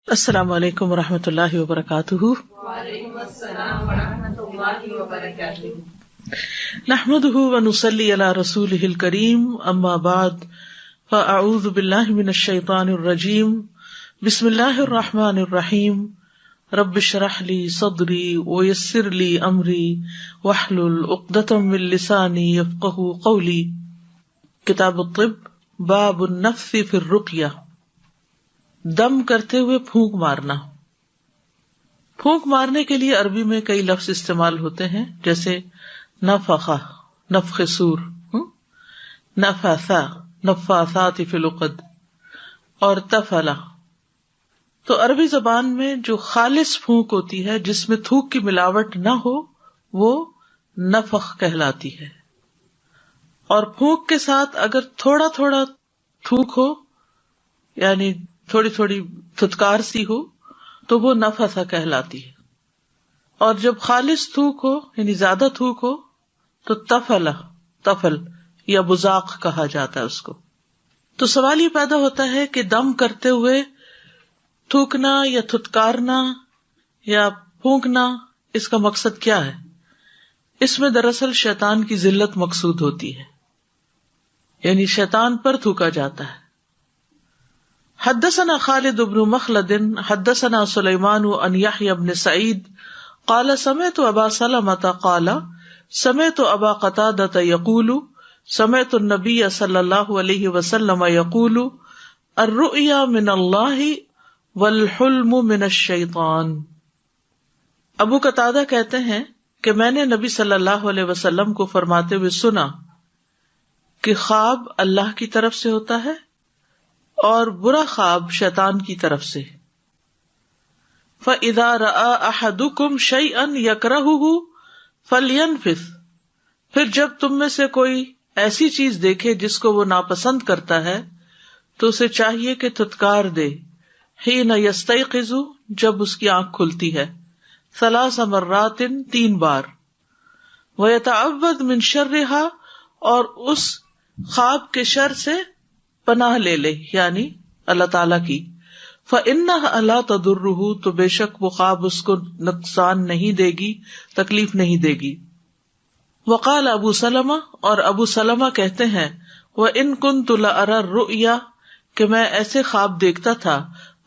السلام علیکم ورحمۃ اللہ وبرکاتہ۔ وعلیکم السلام ورحمۃ اللہ وبرکاتہ۔ نحمده ونصلی علی رسولہ الکریم، اما بعد فاعوذ باللہ من الشیطان الرجیم، بسم اللہ الرحمن الرحیم، رب اشرح لی صدری ویسر لی امری واحلل عقدۃ من لسانی یفقہوا قولی۔ کتاب الطب، باب النفث فی الرقیہ، دم کرتے ہوئے پھونک مارنا۔ پھونک مارنے کے لیے عربی میں کئی لفظ استعمال ہوتے ہیں، جیسے نفخہ، نفخ سور، نفثا، نفاثات فی العقد، اور تفلا۔ تو عربی زبان میں جو خالص پھونک ہوتی ہے، جس میں تھوک کی ملاوٹ نہ ہو، وہ نفخ کہلاتی ہے۔ اور پھونک کے ساتھ اگر تھوڑا تھوڑا تھوک ہو، یعنی تھوڑی تھوڑی تھتکار سی ہو، تو وہ نفث کہلاتی ہے۔ اور جب خالص تھوک ہو، یعنی زیادہ تھوک ہو، تو تفل یا بزاق کہا جاتا ہے اس کو۔ تو سوال یہ پیدا ہوتا ہے کہ دم کرتے ہوئے تھوکنا یا تھتکارنا یا پھونکنا، اس کا مقصد کیا ہے؟ اس میں دراصل شیطان کی ذلت مقصود ہوتی ہے، یعنی شیطان پر تھوکا جاتا ہے۔ حدثنا خالد بن مخلد حدثنا سلیمان عن یحیی بن سعید قال سمعت ابا سلمة قال سمعت ابا قتادة يقول سمعت النبي صلی اللہ علیہ وسلم يقول الرؤيا من اللہ والحلم من الشیطان۔ ابو قتادہ کہتے ہیں کہ میں نے نبی صلی اللہ علیہ وسلم کو فرماتے ہوئے سنا کہ خواب اللہ کی طرف سے ہوتا ہے اور برا خواب شیطان کی طرف سے۔ فَإِذَا رَأَىٰ أَحَدُكُمْ شَيْئًا يَكْرَهُهُ فَلْيَنْفِثْ، پھر جب تم میں سے کوئی ایسی چیز دیکھے جس کو وہ ناپسند کرتا ہے تو اسے چاہیے کہ تھتکار دے۔ حِينَ يَسْتَيْقِظُ، جب اس کی آنکھ کھلتی ہے، 3 مرات، 3 بار۔ وَيَتَعَوَّذْ مِنْ شَرِّهَا، اور اس خواب کے شر سے پناہ لے لے، یعنی اللہ تعالی کی۔ فَإِنَّهَا لَا تَضُرُّهُ، تو بے شک وہ خواب اس کو نقصان نہیں دے گی، تکلیف نہیں دے گی۔ وقال ابو سلمہ، اور ابو سلمہ کہتے ہیں وَإِن كُنتُ لَأَرَى الرُّؤْيَا، کہ میں ایسے خواب دیکھتا تھا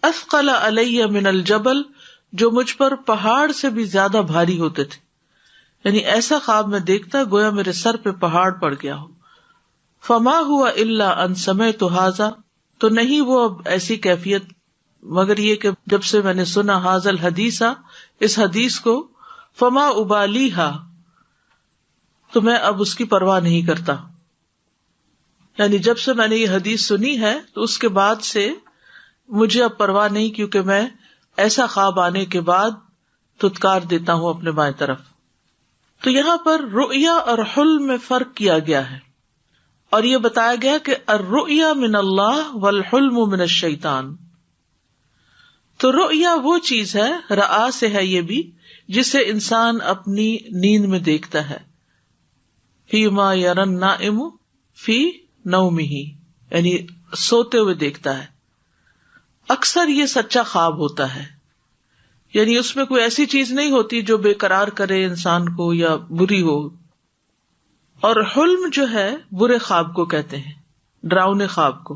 اثقل علی من الجبل، جو مجھ پر پہاڑ سے بھی زیادہ بھاری ہوتے تھے، یعنی ایسا خواب میں دیکھتا گویا میرے سر پہ پہاڑ پڑ گیا ہو۔ فما ہوا الا ان سمعت ھذا، تو نہیں وہ اب ایسی کیفیت مگر یہ کہ جب سے میں نے سنا ھذا الحدیث، اس حدیث کو، فما ابالیھا، تو میں اب اس کی پرواہ نہیں کرتا، یعنی جب سے میں نے یہ حدیث سنی ہے تو اس کے بعد سے مجھے اب پرواہ نہیں، کیونکہ میں ایسا خواب آنے کے بعد تھتکار دیتا ہوں اپنے بائیں طرف۔ تو یہاں پر رؤیا اور حلم میں فرق کیا گیا ہے، اور یہ بتایا گیا کہ الرؤیا من اللہ والحلم من الشیطان۔ تو رؤیا وہ چیز ہے، رآ سے ہے یہ بھی، جسے انسان اپنی نیند میں دیکھتا ہے۔ فی ما یری النائم فی نومہ، یعنی سوتے ہوئے دیکھتا ہے۔ اکثر یہ سچا خواب ہوتا ہے، یعنی اس میں کوئی ایسی چیز نہیں ہوتی جو بے قرار کرے انسان کو یا بری ہو۔ اور حلم جو ہے برے خواب کو کہتے ہیں، ڈراؤنے خواب کو۔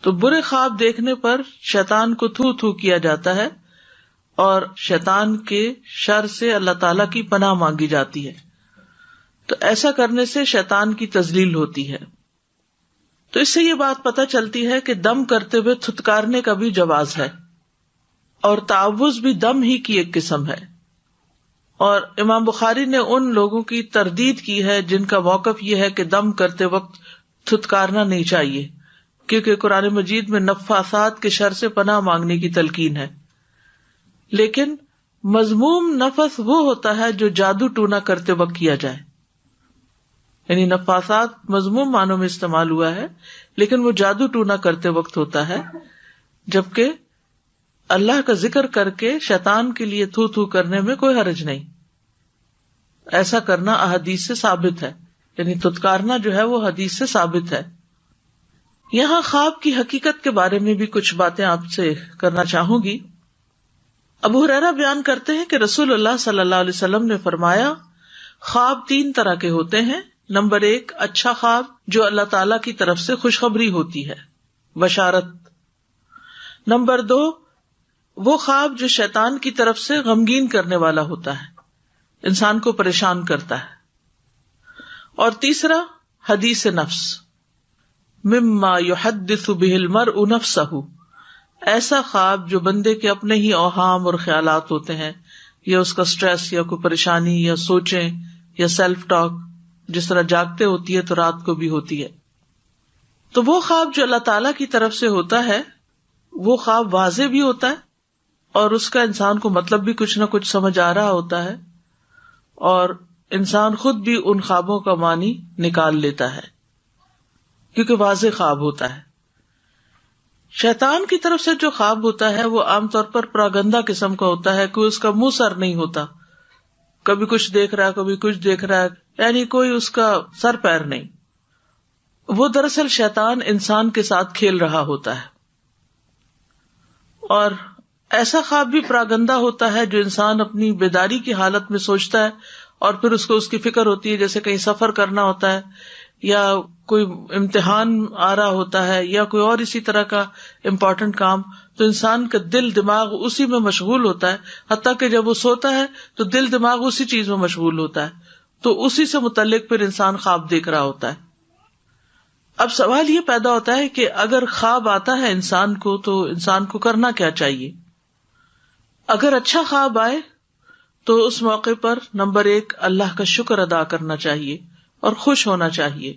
تو برے خواب دیکھنے پر شیطان کو تھو تھو کیا جاتا ہے اور شیطان کے شر سے اللہ تعالی کی پناہ مانگی جاتی ہے۔ تو ایسا کرنے سے شیطان کی تذلیل ہوتی ہے۔ تو اس سے یہ بات پتہ چلتی ہے کہ دم کرتے ہوئے تھتکارنے کا بھی جواز ہے، اور تعوذ بھی دم ہی کی ایک قسم ہے۔ اور امام بخاری نے ان لوگوں کی تردید کی ہے جن کا موقف یہ ہے کہ دم کرتے وقت تھتکارنا نہیں چاہیے، کیونکہ قرآن مجید میں نفاثات کے شر سے پناہ مانگنے کی تلقین ہے۔ لیکن مذموم نفس وہ ہوتا ہے جو جادو ٹونا کرتے وقت کیا جائے، یعنی نفاثات مذموم معنوں میں استعمال ہوا ہے، لیکن وہ جادو ٹونا کرتے وقت ہوتا ہے، جبکہ اللہ کا ذکر کر کے شیطان کے لیے تھو تھو کرنے میں کوئی حرج نہیں۔ ایسا کرنا احادیث سے ثابت ہے، یعنی تھتکارنا جو ہے وہ حدیث سے ثابت ہے۔ یہاں خواب کی حقیقت کے بارے میں بھی کچھ باتیں آپ سے کرنا چاہوں گی. ابو ہریرہ بیان کرتے ہیں کہ رسول اللہ صلی اللہ علیہ وسلم نے فرمایا خواب 3 طرح کے ہوتے ہیں. نمبر 1 اچھا خواب جو اللہ تعالی کی طرف سے خوشخبری ہوتی ہے، بشارت. نمبر 2 وہ خواب جو شیطان کی طرف سے غمگین کرنے والا ہوتا ہے، انسان کو پریشان کرتا ہے. اور تیسرا حدیث نفس، مما یحدث به المرء نفسه، ایسا خواب جو بندے کے اپنے ہی اوہام اور خیالات ہوتے ہیں، یا اس کا سٹریس یا کوئی پریشانی یا سوچیں یا سیلف ٹاک، جس طرح جاگتے ہوتی ہے تو رات کو بھی ہوتی ہے. تو وہ خواب جو اللہ تعالی کی طرف سے ہوتا ہے وہ خواب واضح بھی ہوتا ہے اور اس کا انسان کو مطلب بھی کچھ نہ کچھ سمجھ آ رہا ہوتا ہے، اور انسان خود بھی ان خوابوں کا معنی نکال لیتا ہے کیونکہ واضح خواب ہوتا ہے. شیطان کی طرف سے جو خواب ہوتا ہے وہ عام طور پر پراگندہ قسم کا ہوتا ہے، کوئی اس کا منہ سر نہیں ہوتا، کبھی کچھ دیکھ رہا ہے کبھی کچھ دیکھ رہا ہے، یعنی کوئی اس کا سر پیر نہیں. وہ دراصل شیطان انسان کے ساتھ کھیل رہا ہوتا ہے. اور ایسا خواب بھی پراگندہ ہوتا ہے جو انسان اپنی بیداری کی حالت میں سوچتا ہے اور پھر اس کو اس کی فکر ہوتی ہے، جیسے کہیں سفر کرنا ہوتا ہے یا کوئی امتحان آ رہا ہوتا ہے یا کوئی اور اسی طرح کا امپورٹنٹ کام، تو انسان کا دل دماغ اسی میں مشغول ہوتا ہے، حتیٰ کہ جب وہ سوتا ہے تو دل دماغ اسی چیز میں مشغول ہوتا ہے، تو اسی سے متعلق پھر انسان خواب دیکھ رہا ہوتا ہے. اب سوال یہ پیدا ہوتا ہے کہ اگر خواب آتا ہے انسان کو تو انسان کو کرنا کیا چاہیے؟ اگر اچھا خواب آئے تو اس موقع پر نمبر 1 اللہ کا شکر ادا کرنا چاہیے اور خوش ہونا چاہیے.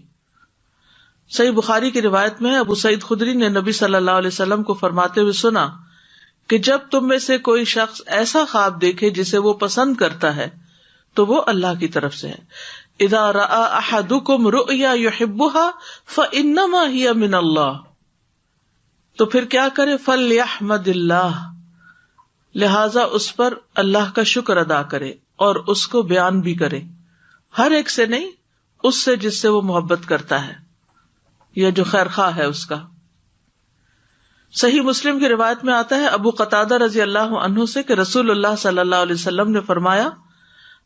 صحیح بخاری کی روایت میں ابو سعید خدری نے نبی صلی اللہ علیہ وسلم کو فرماتے ہوئے سنا کہ جب تم میں سے کوئی شخص ایسا خواب دیکھے جسے وہ پسند کرتا ہے تو وہ اللہ کی طرف سے ہے. اذا رأى احدكم رؤيا يحبها فانما هي من اللہ، تو پھر کیا کرے؟ فلیحمد اللہ، لہذا اس پر اللہ کا شکر ادا کرے اور اس کو بیان بھی کرے، ہر ایک سے نہیں، اس سے جس سے وہ محبت کرتا ہے یا جو خیر خواہ ہے اس کا. صحیح مسلم کی روایت میں آتا ہے ابو قتادہ رضی اللہ عنہ سے کہ رسول اللہ صلی اللہ علیہ وسلم نے فرمایا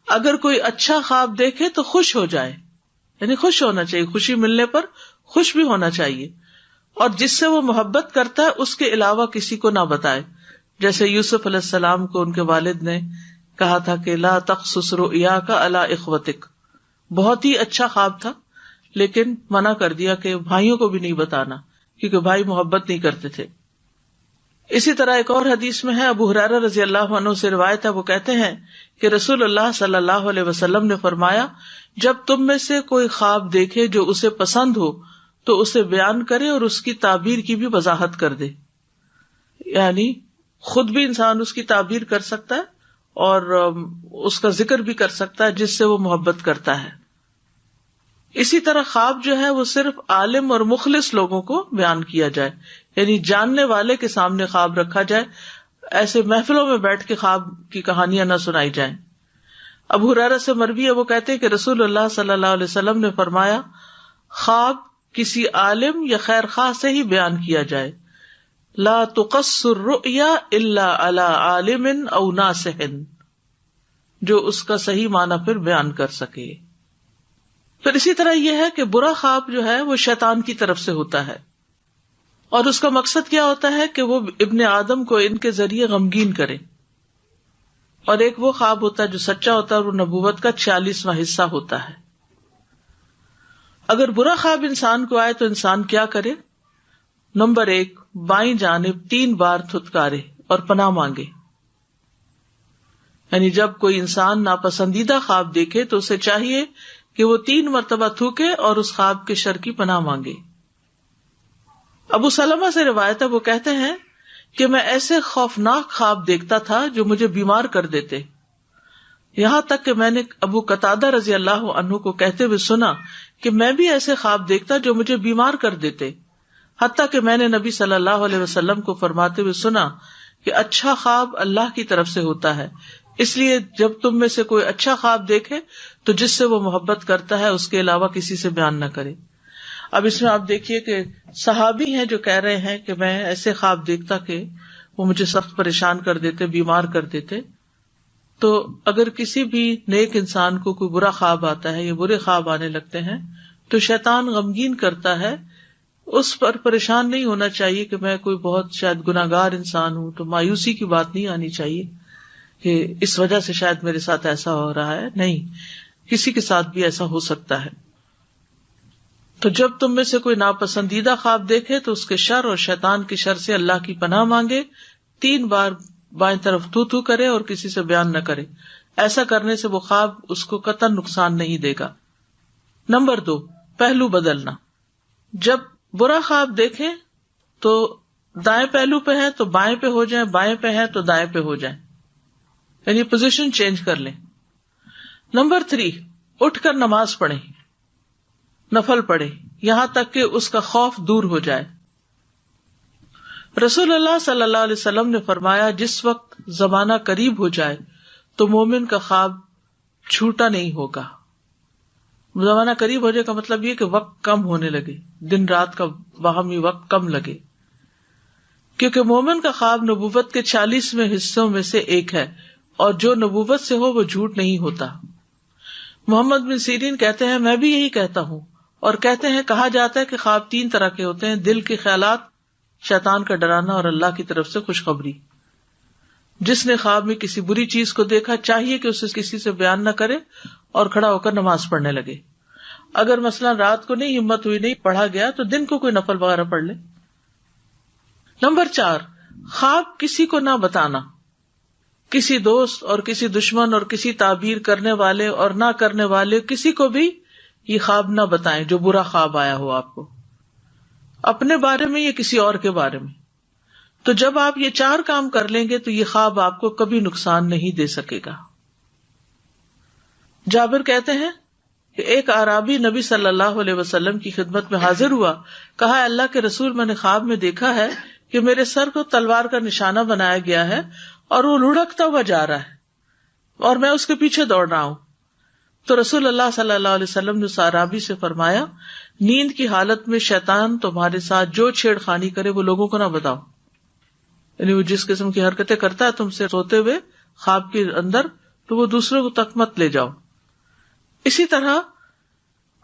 اگر کوئی اچھا خواب دیکھے تو خوش ہو جائے، یعنی خوش ہونا چاہیے، خوشی ملنے پر خوش بھی ہونا چاہیے، اور جس سے وہ محبت کرتا ہے اس کے علاوہ کسی کو نہ بتائے. جیسے یوسف علیہ السلام کو ان کے والد نے کہا تھا کہ لا تقصص رؤیاک علی اخوتک، بہت ہی اچھا خواب تھا لیکن منع کر دیا کہ بھائیوں کو بھی نہیں بتانا کیونکہ بھائی محبت نہیں کرتے تھے. اسی طرح ایک اور حدیث میں ہے، ابو ہریرہ رضی اللہ عنہ سے روایت ہے، وہ کہتے ہیں کہ رسول اللہ صلی اللہ علیہ وسلم نے فرمایا جب تم میں سے کوئی خواب دیکھے جو اسے پسند ہو تو اسے بیان کرے اور اس کی تعبیر کی بھی وضاحت کر دے. یعنی خود بھی انسان اس کی تعبیر کر سکتا ہے اور اس کا ذکر بھی کر سکتا ہے جس سے وہ محبت کرتا ہے. اسی طرح خواب جو ہے وہ صرف عالم اور مخلص لوگوں کو بیان کیا جائے، یعنی جاننے والے کے سامنے خواب رکھا جائے، ایسے محفلوں میں بیٹھ کے خواب کی کہانیاں نہ سنائی جائیں. ابو ہریرہ سے مروی ہے، وہ کہتے ہیں کہ رسول اللہ صلی اللہ علیہ وسلم نے فرمایا خواب کسی عالم یا خیر خواہ سے ہی بیان کیا جائے، لا تقص الرؤیا الا علی عالم او ناصح، جو اس کا صحیح معنی پھر بیان کر سکے. پھر اسی طرح یہ ہے کہ برا خواب جو ہے وہ شیطان کی طرف سے ہوتا ہے، اور اس کا مقصد کیا ہوتا ہے کہ وہ ابن آدم کو ان کے ذریعے غمگین کرے. اور ایک وہ خواب ہوتا ہے جو سچا ہوتا ہے اور وہ نبوت کا 46واں حصہ ہوتا ہے. اگر برا خواب انسان کو آئے تو انسان کیا کرے؟ نمبر 1 بائیں جانب 3 بار تھتکارے اور پناہ مانگے. یعنی جب کوئی انسان ناپسندیدہ خواب دیکھے تو اسے چاہیے کہ وہ 3 مرتبہ تھوکے اور اس خواب کے شر کی پناہ مانگے. ابو سلمہ سے روایت ہے، وہ کہتے ہیں کہ میں ایسے خوفناک خواب دیکھتا تھا جو مجھے بیمار کر دیتے، یہاں تک کہ میں نے ابو قتادہ رضی اللہ عنہ کو کہتے ہوئے سنا کہ میں بھی ایسے خواب دیکھتا جو مجھے بیمار کر دیتے، حتیٰ کہ میں نے نبی صلی اللہ علیہ وسلم کو فرماتے ہوئے سنا کہ اچھا خواب اللہ کی طرف سے ہوتا ہے، اس لیے جب تم میں سے کوئی اچھا خواب دیکھے تو جس سے وہ محبت کرتا ہے اس کے علاوہ کسی سے بیان نہ کرے. اب اس میں آپ دیکھیے کہ صحابی ہیں جو کہہ رہے ہیں کہ میں ایسے خواب دیکھتا کہ وہ مجھے سخت پریشان کر دیتے، بیمار کر دیتے. تو اگر کسی بھی نیک انسان کو کوئی برا خواب آتا ہے یا برے خواب آنے لگتے ہیں تو شیطان غمگین کرتا ہے، اس پر پریشان نہیں ہونا چاہیے کہ میں کوئی بہت شاید گناہگار انسان ہوں. تو مایوسی کی بات نہیں آنی چاہیے کہ اس وجہ سے شاید میرے ساتھ ایسا ہو رہا ہے. نہیں، کسی کے ساتھ بھی ایسا ہو سکتا ہے. تو جب تم میں سے کوئی ناپسندیدہ خواب دیکھے تو اس کے شر اور شیطان کی شر سے اللہ کی پناہ مانگے. 3 بار بائیں طرف تو کرے اور کسی سے بیان نہ کرے. ایسا کرنے سے وہ خواب اس کو قطعاً نقصان نہیں دے گا. نمبر 2، پہلو بدلنا. جب برا خواب دیکھیں تو دائیں پہلو پہ ہے تو بائیں پہ ہو جائیں، بائیں پہ ہے تو دائیں پہ ہو جائیں، یعنی پوزیشن چینج کر لیں. نمبر 3، اٹھ کر نماز پڑھیں، نفل پڑھیں، یہاں تک کہ اس کا خوف دور ہو جائے. رسول اللہ صلی اللہ علیہ وسلم نے فرمایا جس وقت زمانہ قریب ہو جائے تو مومن کا خواب چھوٹا نہیں ہوگا. زمانہ قریب ہو جائے کا مطلب یہ کہ وقت کم ہونے لگے، دن رات کا باہمی وقت کم لگے، کیونکہ مومن کا خواب نبوت کے 40ویں حصوں میں سے ایک ہے، اور جو نبوت سے ہو وہ جھوٹ نہیں ہوتا. محمد بن سیرین کہتے ہیں میں بھی یہی کہتا ہوں، اور کہتے ہیں کہا جاتا ہے کہ خواب 3 طرح کے ہوتے ہیں: دل کے خیالات، شیطان کا ڈرانا، اور اللہ کی طرف سے خوشخبری. جس نے خواب میں کسی بری چیز کو دیکھا چاہیے کہ اسے کسی سے بیان نہ کرے اور کھڑا ہو کر نماز پڑھنے لگے. اگر مثلا رات کو نہیں ہمت ہوئی، نہیں پڑھا گیا، تو دن کو کوئی نفل وغیرہ پڑھ لے. نمبر 4، خواب کسی کو نہ بتانا. کسی دوست اور کسی دشمن اور کسی تعبیر کرنے والے اور نہ کرنے والے کسی کو بھی یہ خواب نہ بتائیں جو برا خواب آیا ہو آپ کو، اپنے بارے میں یا کسی اور کے بارے میں. تو جب آپ یہ 4 کام کر لیں گے تو یہ خواب آپ کو کبھی نقصان نہیں دے سکے گا. جابر کہتے ہیں کہ ایک اعرابی نبی صلی اللہ علیہ وسلم کی خدمت میں حاضر ہوا. کہا اللہ کے رسول، میں نے خواب میں دیکھا ہے کہ میرے سر کو تلوار کا نشانہ بنایا گیا ہے اور وہ لڑکتا ہوا جا رہا ہے اور میں اس کے پیچھے دوڑ رہا ہوں. تو رسول اللہ صلی اللہ علیہ وسلم نے اس اعرابی سے فرمایا نیند کی حالت میں شیطان تمہارے ساتھ جو چھیڑ خانی کرے وہ لوگوں کو نہ بتاؤ. یعنی وہ جس قسم کی حرکتیں کرتا ہے تم سے سوتے ہوئے خواب کے اندر، تو وہ دوسروں کو تک مت لے جاؤ. اسی طرح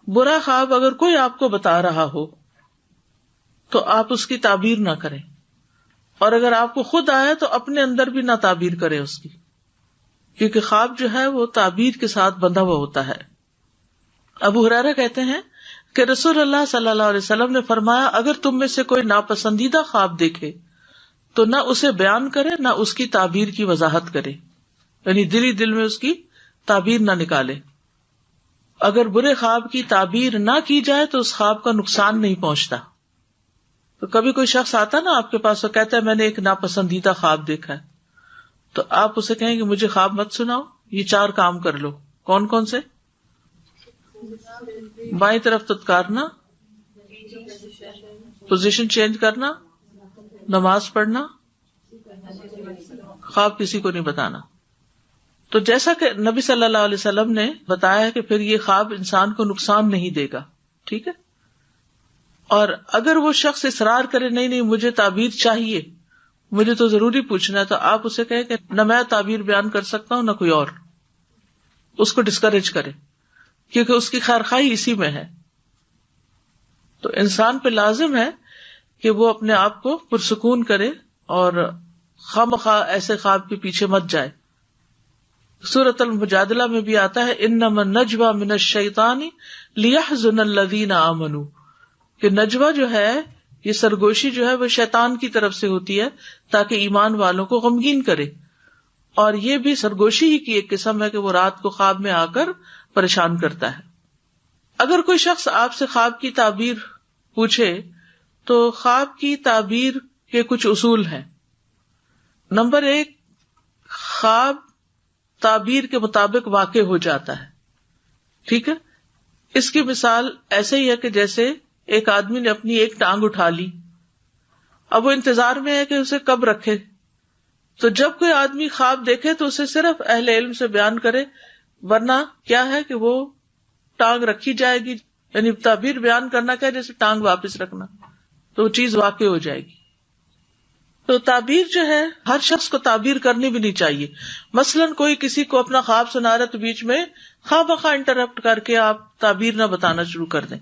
برا خواب اگر کوئی آپ کو بتا رہا ہو تو آپ اس کی تعبیر نہ کریں، اور اگر آپ کو خود آئے تو اپنے اندر بھی نہ تعبیر کریں اس کی، کیونکہ خواب جو ہے وہ تعبیر کے ساتھ بندھا ہوا ہوتا ہے. ابو ہریرہ کہتے ہیں کہ رسول اللہ صلی اللہ علیہ وسلم نے فرمایا اگر تم میں سے کوئی ناپسندیدہ خواب دیکھے تو نہ اسے بیان کرے نہ اس کی تعبیر کی وضاحت کرے، یعنی دل میں اس کی تعبیر نہ نکالے. اگر برے خواب کی تعبیر نہ کی جائے تو اس خواب کا نقصان نہیں پہنچتا. تو کبھی کوئی شخص آتا نا آپ کے پاس اور کہتا ہے میں نے ایک ناپسندیدہ خواب دیکھا ہے، تو آپ اسے کہیں کہ مجھے خواب مت سناؤ، یہ 4 کام کر لو. کون کون سے؟ بائیں طرف تتکارنا، پوزیشن چینج کرنا، نماز پڑھنا، خواب کسی کو نہیں بتانا. تو جیسا کہ نبی صلی اللہ علیہ وسلم نے بتایا کہ پھر یہ خواب انسان کو نقصان نہیں دے گا. ٹھیک ہے. اور اگر وہ شخص اصرار کرے نہیں مجھے تعبیر چاہیے، مجھے تو ضروری پوچھنا ہے، تو آپ اسے کہیں کہ نہ میں تعبیر بیان کر سکتا ہوں نہ کوئی اور. اس کو ڈسکریج کرے، کیونکہ اس کی خیرخواہی اسی میں ہے. تو انسان پہ لازم ہے کہ وہ اپنے آپ کو پرسکون کرے اور خواہ ایسے خواب کے پیچھے مت جائے. سورۃ المجادلہ میں بھی آتا ہے انما النجوى من الشیطان لیحزن الذین آمنوا، کہ نجوہ جو ہے، یہ سرگوشی جو ہے وہ شیطان کی طرف سے ہوتی ہے تاکہ ایمان والوں کو غمگین کرے. اور یہ بھی سرگوشی ہی کی ایک قسم ہے کہ وہ رات کو خواب میں آ کر پریشان کرتا ہے. اگر کوئی شخص آپ سے خواب کی تعبیر پوچھے تو خواب کی تعبیر کے کچھ اصول ہیں. نمبر 1، خواب تعبیر کے مطابق واقع ہو جاتا ہے. ٹھیک ہے. اس کی مثال ایسے ہی ہے کہ جیسے ایک آدمی نے اپنی ایک ٹانگ اٹھا لی، اب وہ انتظار میں ہے کہ اسے کب رکھے. تو جب کوئی آدمی خواب دیکھے تو اسے صرف اہل علم سے بیان کرے، ورنہ کیا ہے کہ وہ ٹانگ رکھی جائے گی یعنی تعبیر بیان کرنا کیا، جیسے ٹانگ واپس رکھنا، تو وہ چیز واقع ہو جائے گی. تو تعبیر جو ہے ہر شخص کو تعبیر کرنی بھی نہیں چاہیے. مثلاً کوئی کسی کو اپنا خواب سنا رہا تو بیچ میں خواہ بخواہ انٹرپٹ کر کے آپ تعبیر نہ بتانا شروع کر دیں.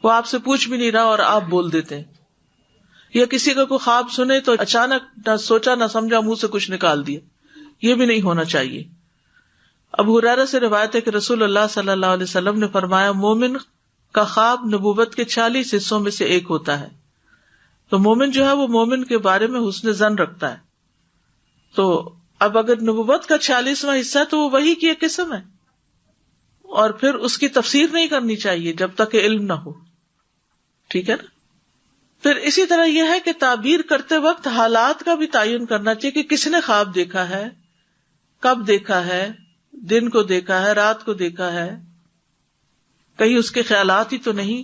وہ آپ سے پوچھ بھی نہیں رہا اور آپ بول دیتے ہیں. یا کسی کا کوئی خواب سنے تو اچانک نہ سوچا نہ سمجھا منہ سے کچھ نکال دیا، یہ بھی نہیں ہونا چاہیے. ابو ہریرہ سے روایت ہے کہ رسول اللہ صلی اللہ علیہ وسلم نے فرمایا، مومن کا خواب نبوت کے 40 حصوں میں سے ایک ہوتا ہے. تو مومن جو ہے وہ مومن کے بارے میں حسن ظن رکھتا ہے. تو اب اگر نبوت کا 46واں حصہ ہے تو وہ وحی کی ایک قسم ہے، اور پھر اس کی تفسیر نہیں کرنی چاہیے جب تک کہ علم نہ ہو. ٹھیک ہے نا. پھر اسی طرح یہ ہے کہ تعبیر کرتے وقت حالات کا بھی تعین کرنا چاہیے کہ کس نے خواب دیکھا ہے، کب دیکھا ہے، دن کو دیکھا ہے، رات کو دیکھا ہے، کہیں اس کے خیالات ہی تو نہیں.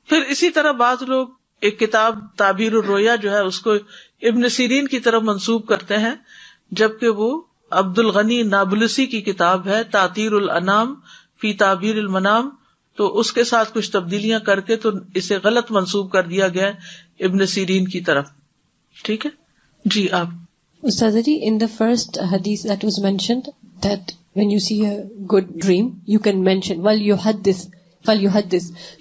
پھر اسی طرح بعض لوگ ایک کتاب تعبیر الرؤیا جو ہے اس کو ابن سیرین کی طرف منسوب کرتے ہیں، جبکہ وہ عبد الغنی نابلسی کی کتاب ہے تعطیر الانام فی تعبیر المنام. تو اس کے ساتھ کچھ تبدیلیاں کر کے تو اسے غلط منسوب کر دیا گیا ابن سیرین کی طرف. ٹھیک ہے جی. آپ Ustaz ji, in the first hadith that was mentioned, that when you see a good dream, you can mention, well, you had this.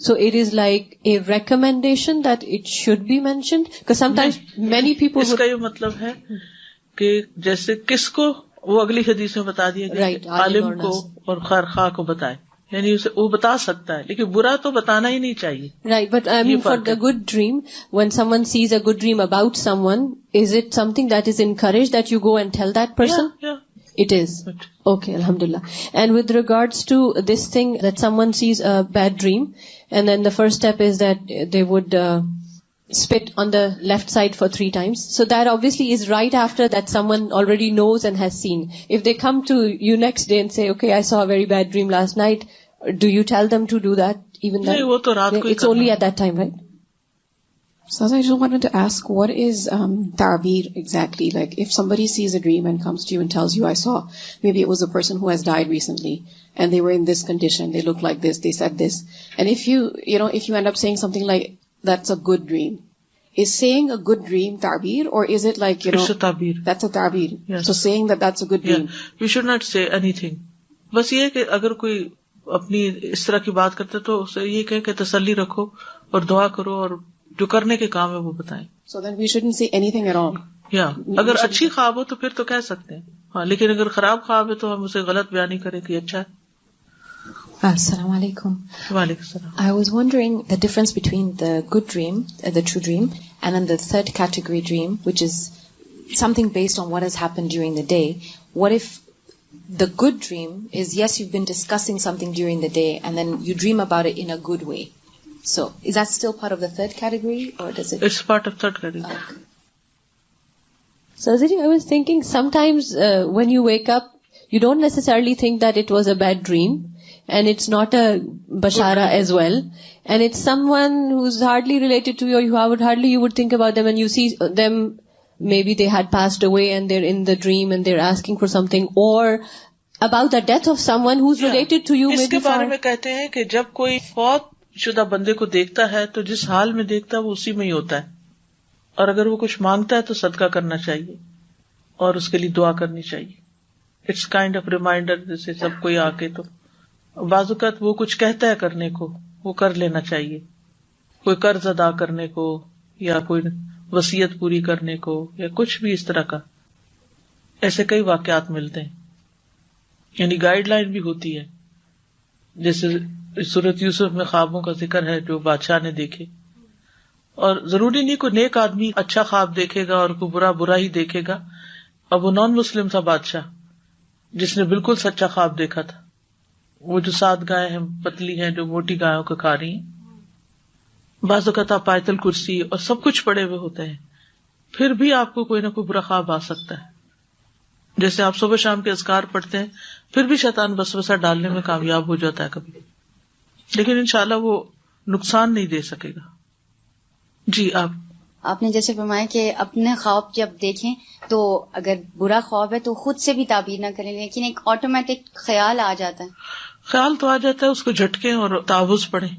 So it is like a recommendation that it should be mentioned, because sometimes many people اس کا یہ مطلب ہے کہ جیسے کس کو وہ اگلی حدیث میں بتا دیا گیا، Right, عالم کو اور خیرخواہ کو بتائے، یعنی اسے وہ بتا سکتا ہے لیکن برا تو بتانا ہی نہیں چاہیے. Right, but I mean for the good dream, when someone sees a good dream about someone, is it something that is encouraged that you go and tell that person? Yeah. It is. Okay, alhamdulillah. And with regards to this thing that someone sees a bad dream, and then the first step is that they would spit on the left side for 3 times. So that obviously is right after that someone already knows and has seen. If they come to you next day and say, okay, I saw a very bad dream last night, do you tell them to do that even then? نہیں، وہ تو رات کو ہی It's only at that time, right? So I just wanted to ask, what is ta'bir exactly? Like if somebody sees a dream and comes to you and tells you, I saw, maybe it was a person who has died recently and they were in this condition, they looked like this, they said this. And if you end up saying something like, that's a good dream, is saying a good dream ta'bir, or is it like, It's a ta'bir. That's a ta'bir. Yes. So saying that that's a good dream. You should not say anything. بس یہ کہ اگر کوئی اپنی اس طرح کی بات کرتا تو اسے یہ کہ تسلی رکھو اور دعا کرو اور جو کرنے کے کام ہے وہ بتائیں. So then we shouldn't say anything at all. یا اگر اچھی خواب ہو تو پھر تو کہہ سکتے ہیں، ہاں، لیکن اگر خراب خواب ہے تو ہم اسے غلط بیان نہیں کریں کہ اچھا ہے. Assalamu alaikum. وعلیکم السلام. I was wondering the difference between the good dream, the true dream, and then the third category dream, which is something based on what has happened during the day. What if the good dream is, yes, you've been discussing something during the day and then you dream about it in a good way? So is that still part of the third category, or does it? It's part of third category. So I was thinking sometimes when you wake up, you don't necessarily think that it was a bad dream, and it's not a bashara as well, and it's someone who's hardly related to you, or you would think about them, and you see them, maybe they had passed away and they're in the dream and they're asking for something, or about the death of someone who's related to you. Us maybe کے بارے میں کہتے ہیں کہ جب کوئی فوت شدہ بندے کو دیکھتا ہے تو جس حال میں دیکھتا ہے وہ اسی میں ہی ہوتا ہے، اور اگر وہ کچھ مانگتا ہے تو صدقہ کرنا چاہیے اور اس کے لیے دعا کرنی چاہیے. اٹس کائنڈ آف ریمائنڈر، جیسے سب کوئی آ کے تو بعض اوقات وہ کچھ کہتا ہے کرنے کو وہ کر لینا چاہیے، کوئی قرض ادا کرنے کو یا کوئی وصیت پوری کرنے کو یا کچھ بھی اس طرح کا. ایسے کئی واقعات ملتے ہیں، یعنی گائیڈ لائن بھی ہوتی ہے. جیسے سورۃ یوسف میں خوابوں کا ذکر ہے جو بادشاہ نے دیکھے، اور ضروری نہیں کوئی نیک آدمی اچھا خواب دیکھے گا اور کوئی برا ہی دیکھے گا. اب وہ نان مسلم تھا بادشاہ جس نے بالکل سچا خواب دیکھا تھا، وہ جو 7 گائیں ہیں پتلی ہیں جو موٹی گایوں کو کھا رہی ہیں. بعض اوقات آپ آیت الکرسی اور سب کچھ پڑے ہوئے ہوتے ہیں، پھر بھی آپ کو کوئی نہ کوئی برا خواب آ سکتا ہے. جیسے آپ صبح شام کے اذکار پڑھتے ہیں پھر بھی شیطان وسوسہ ڈالنے میں کامیاب ہو جاتا ہے کبھی، لیکن انشاءاللہ وہ نقصان نہیں دے سکے گا. جی آپ نے جیسے فرمایا کہ اپنے خواب جب دیکھیں تو اگر برا خواب ہے تو خود سے بھی تعبیر نہ کریں، لیکن ایک آٹومیٹک خیال آ جاتا ہے. خیال تو آ جاتا ہے اس کو جھٹکیں اور تعوذ پڑھیں.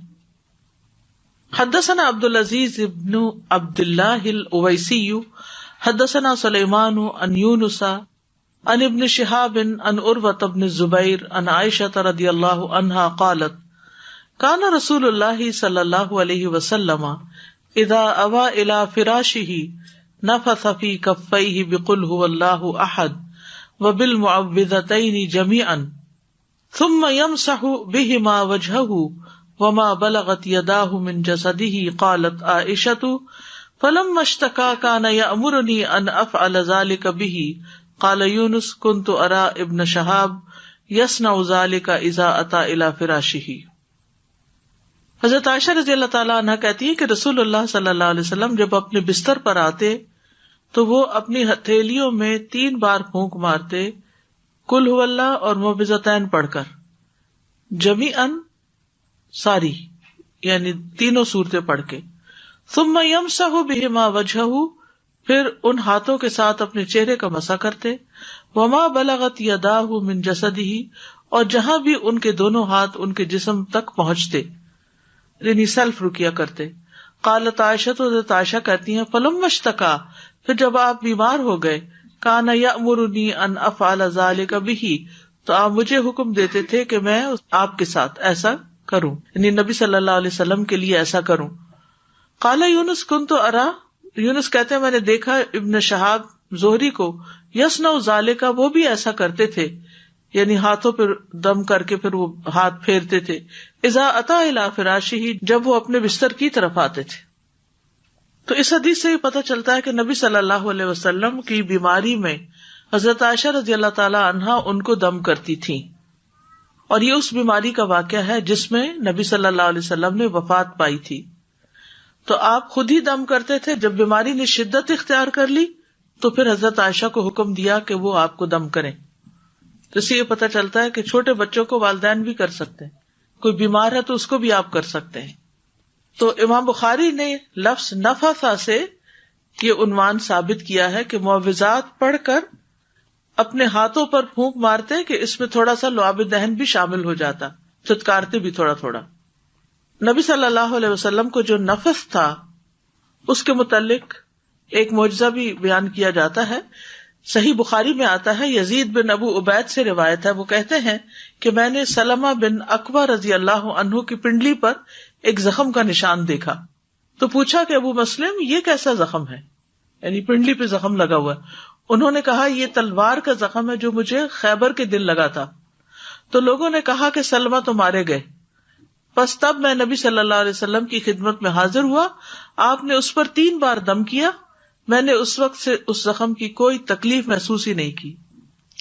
حدثنا عبد العزیز ابن عبد اللہ الاویسی حدثنا سلیمان عن یونس عن ابن شہاب عن عروۃ بن الزبیر عن عائشہ رضی اللہ عنہا قالت کان رسول اللہ صلی اللہ علیہ وسلم اذا اوى الى فراشه نفث في كفيه بقل هو الله احد وبالمعوذتين جميعا ثم يمسح بهما وجهه وما بلغت يداه من جسده. قالت عائشة فلما اشتكى كان يأمرني ان افعل ذلك به. قال يونس كنت ارى ابن شهاب يصنع ذلك اذا اتى الى فراشه. حضرت عائشہ رضی اللہ تعالیٰ عنہ کہتی ہے کہ رسول اللہ صلی اللہ علیہ وسلم جب اپنے بستر پر آتے تو وہ اپنی ہتھیلیوں میں 3 بار پھونک مارتے قل هو اللہ اور معوذتین پڑھ کر، جمیعاً ساری یعنی تینوں صورتیں پڑھ کے، ثم یمسح بہما وجہہ پھر ان ہاتھوں کے ساتھ اپنے چہرے کا مسح کرتے، وما بلغت یداہ من جسدہ اور جہاں بھی ان کے دونوں ہاتھ ان کے جسم تک پہنچتے یعنی سیلف رکیا کرتے. قالت عائشہ تو حضرت عائشہ کہتی ہیں فلما اشتکا پھر جب آپ بیمار ہو گئے کان یأمرنی ان افعل ذلک بہ تو آپ مجھے حکم دیتے تھے کہ میں آپ کے ساتھ ایسا کروں یعنی نبی صلی اللہ علیہ وسلم کے لیے ایسا کروں. قال یونس کنت ارا یونس کہتے ہیں میں نے دیکھا ابن شہاب زہری کو یصنع ذلک وہ بھی ایسا کرتے تھے یعنی ہاتھوں پہ دم کر کے پھر وہ ہاتھ پھیرتے تھے اذا اتی الی فراشہ جب وہ اپنے بستر کی طرف آتے تھے. تو اس حدیث سے یہ پتہ چلتا ہے کہ نبی صلی اللہ علیہ وسلم کی بیماری میں حضرت عائشہ رضی اللہ تعالی عنہا ان کو دم کرتی تھی، اور یہ اس بیماری کا واقعہ ہے جس میں نبی صلی اللہ علیہ وسلم نے وفات پائی تھی. تو آپ خود ہی دم کرتے تھے، جب بیماری نے شدت اختیار کر لی تو پھر حضرت عائشہ کو حکم دیا کہ وہ آپ کو دم کریں. تو اس سے یہ پتہ چلتا ہے کہ چھوٹے بچوں کو والدین بھی کر سکتے ہیں، کوئی بیمار ہے تو اس کو بھی آپ کر سکتے ہیں. تو امام بخاری نے لفظ نفث سے یہ عنوان ثابت کیا ہے کہ معوذات پڑھ کر اپنے ہاتھوں پر پھونک مارتے کہ اس میں تھوڑا سا لعاب دہن بھی شامل ہو جاتا، چتکارتے بھی تھوڑا تھوڑا. نبی صلی اللہ علیہ وسلم کو جو نفث تھا اس کے متعلق ایک معجزہ بھی بیان کیا جاتا ہے. صحیح بخاری میں آتا ہے، یزید بن ابو عبید سے روایت ہے، وہ کہتے ہیں کہ میں نے سلمہ بن اکوع رضی اللہ عنہ کی پنڈلی پر ایک زخم کا نشان دیکھا تو پوچھا کہ ابو مسلم یہ کیسا زخم ہے، یعنی پنڈلی پہ زخم لگا ہوا ہے. انہوں نے کہا یہ تلوار کا زخم ہے جو مجھے خیبر کے دن لگا تھا. تو لوگوں نے کہا کہ سلمہ تو مارے گئے. بس تب میں نبی صلی اللہ علیہ وسلم کی خدمت میں حاضر ہوا، آپ نے اس پر 3 بار دم کیا. میں نے اس وقت سے اس زخم کی کوئی تکلیف محسوس ہی نہیں کی.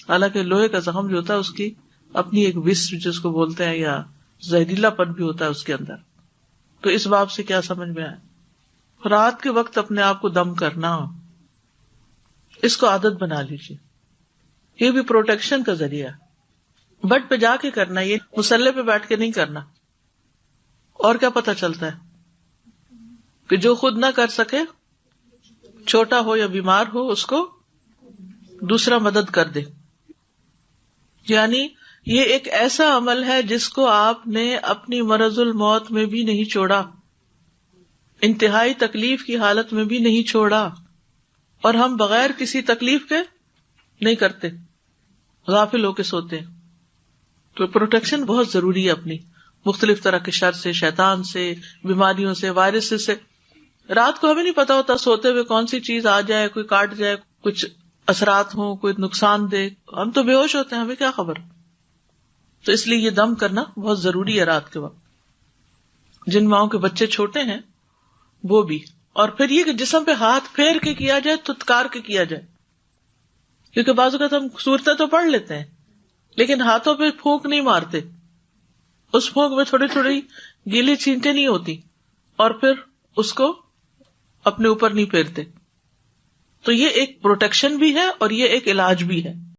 حالانکہ لوہے کا زخم جو ہوتا ہے اس کی اپنی ایک وس جس کو بولتے ہیں یا زہریلا پن بھی ہوتا ہے اس کے اندر. تو اس باب سے کیا سمجھ میں آیا؟ رات کے وقت اپنے آپ کو دم کرنا، اس کو عادت بنا لیجیے. یہ بھی پروٹیکشن کا ذریعہ، بٹ پہ جا کے کرنا، یہ مسلح پہ بیٹھ کے نہیں کرنا. اور کیا پتہ چلتا ہے کہ جو خود نہ کر سکے، چھوٹا ہو یا بیمار ہو، اس کو دوسرا مدد کر دے. یعنی یہ ایک ایسا عمل ہے جس کو آپ نے اپنی مرض الموت میں بھی نہیں چھوڑا، انتہائی تکلیف کی حالت میں بھی نہیں چھوڑا، اور ہم بغیر کسی تکلیف کے نہیں کرتے، غافل ہو کے سوتے ہیں. تو پروٹیکشن بہت ضروری ہے اپنی، مختلف طرح کے شر سے، شیطان سے، بیماریوں سے، وائرس سے. رات کو ہمیں نہیں پتا ہوتا سوتے ہوئے کون سی چیز آ جائے، کوئی کاٹ جائے، کچھ اثرات ہوں، کوئی نقصان دے. ہم تو بے ہوش ہوتے ہیں، ہمیں کیا خبر. تو اس لیے یہ دم کرنا بہت ضروری ہے رات کے وقت. جن ماؤں کے بچے چھوٹے ہیں وہ بھی. اور پھر یہ کہ جسم پہ ہاتھ پھیر کے کیا جائے، تتکار کے کیا جائے، کیونکہ بعض اوقات ہم صورتیں تو پڑھ لیتے ہیں لیکن ہاتھوں پہ پھونک نہیں مارتے. اس پھونک میں تھوڑی تھوڑی گیلی چھینٹیں نہیں ہوتی اور پھر اس کو اپنے اوپر نہیں پھیرتے. تو یہ ایک پروٹیکشن بھی ہے اور یہ ایک علاج بھی ہے.